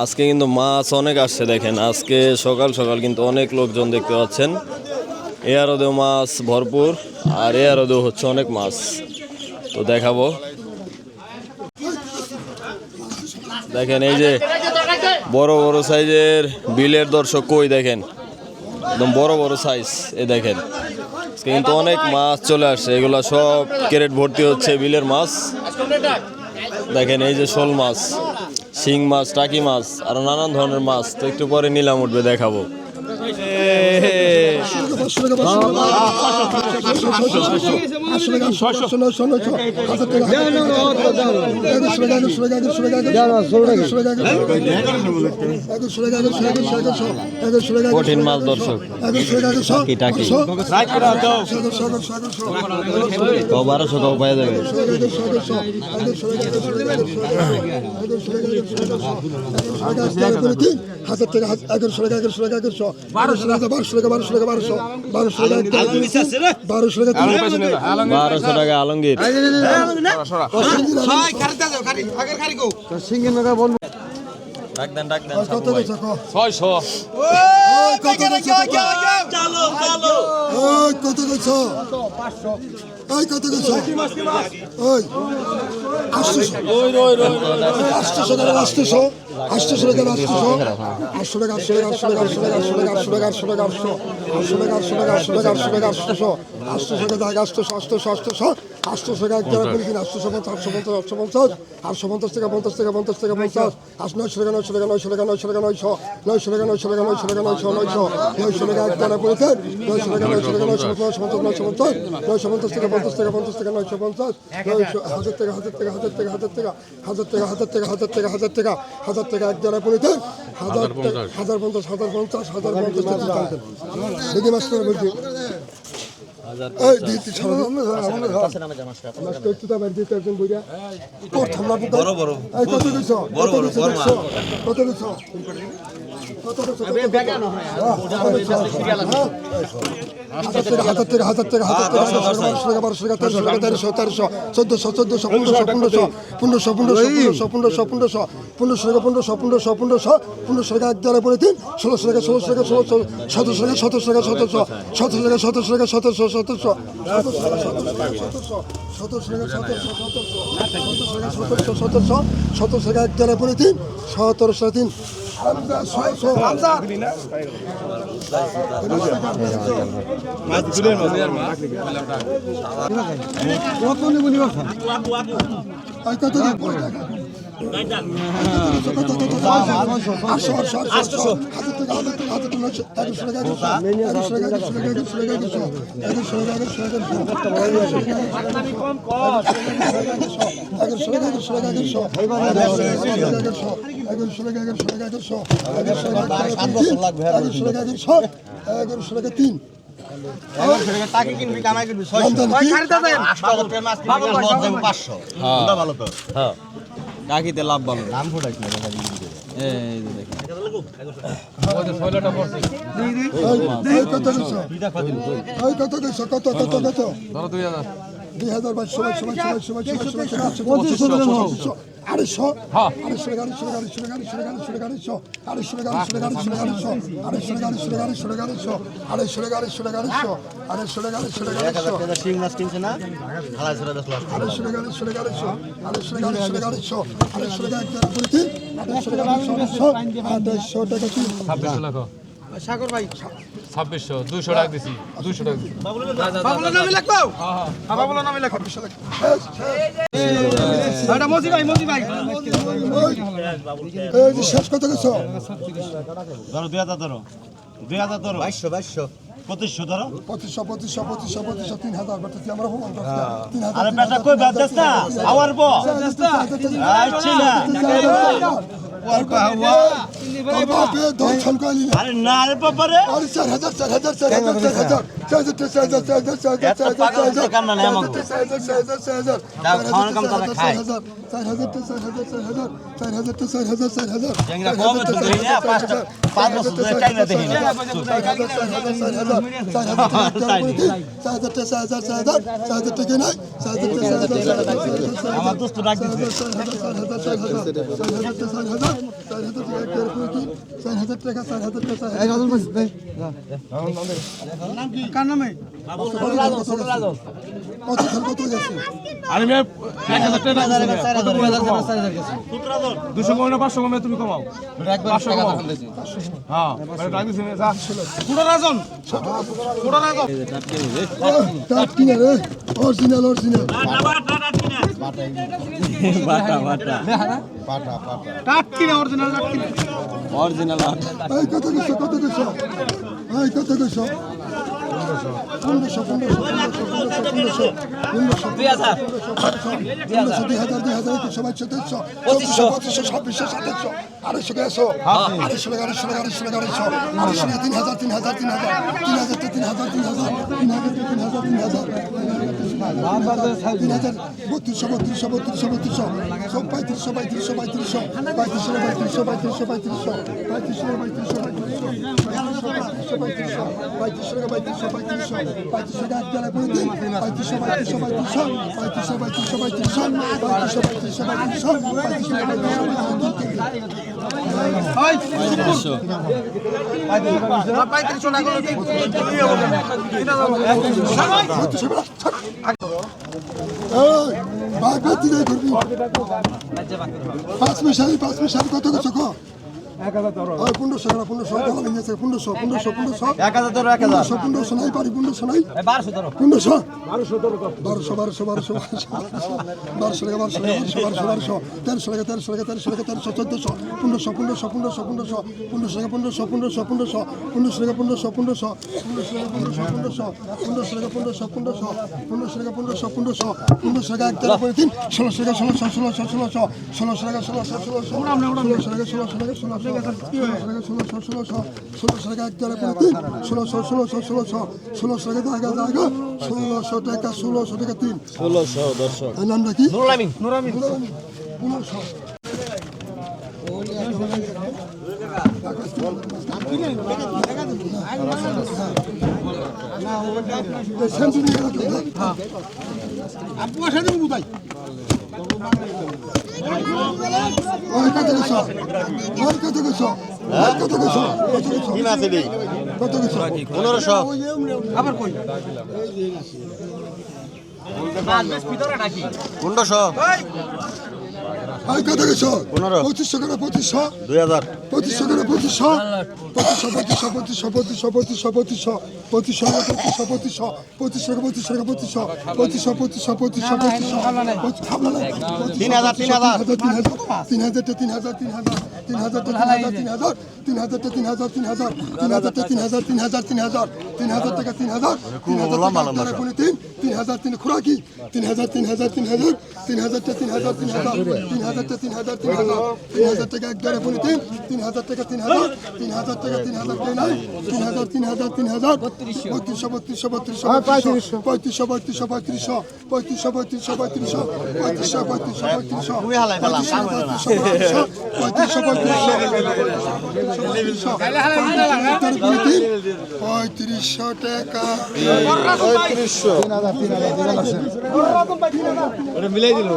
আজকে কিন্তু মাছ অনেক আসছে দেখেন, আজকে সকাল সকাল কিন্তু অনেক লোকজন দেখতে পাচ্ছেন। এ আরদেও মাছ ভরপুর, আর এ আরদেও হচ্ছে অনেক মাছ। তো দেখাবো, দেখেন এই যে বড় বড় সাইজের বিলের দর্শক কই দেখেন, একদম বড় বড় সাইজ। এ দেখেন কিন্তু অনেক মাছ চলে আসছে, এগুলা সব ক্যারেট ভর্তি হচ্ছে বিলের মাছ। দেখেন এই যে শোল মাছ, শিং মাছ, টাকি মাছ, আরো নানান ধরনের মাছ। তো একটু পরে নিলাম উঠবে, দেখাবো। কঠিন মাছ দর্শক, 1200 পাওয়া যাবে। টাকা আলমগীর। কাকিতে লাভ ভালো নাম ফোটাই সাগর ভাই 2600 200 টাকা দিছি 200 টাকা বাবুলা নামে লাগবো হ্যাঁ বাবুলা নামে লাগবো 2600 টাকা এটা মজি ভাই এই শেষ কত গেছো ধরো 2000 ধরো 2200 2500 ধরো 2500 3000 বাটতে আমরা হলো 3000 আরে বেটা কই বাদ দাস না আওয়ার বো আচ্ছা না ওর বাবা বাপে দর্শন করি না আরে না রে বাবারে আরে 4000 আমার দোস্ত ডাক দিছে কার নামে কত গেছে আরে মেয়ে 1000 টাকা 200 কমে 500 কমে তুমি কমাও 500 কমাও হ্যাঁ মানে টাকা দিছি না যা পুরো রাজন টাট কিনে রে অরিজিনাল টাট কিনা অরিজিনাল এই কত গেছো এই কত গেছো 1500 সবাই 1400 2500 2600 2700 আড়াইশো গেছো আড়াইশো তিন হাজার 3200 সব 5 মিশালি কত কিছু কো 1500 নাই পারি 1500 নাই 1200 নামটা কি নুরামিন আবার কই 1500 কত গেছো 2500 করে 2000 2500 করে 2500 খুরাকি 3000 টাকা এক দ্বারা পড়ে 3000 টাকা 3000 টাকা 3000 টাকা নাই 3000 টাকা মিলাই দিল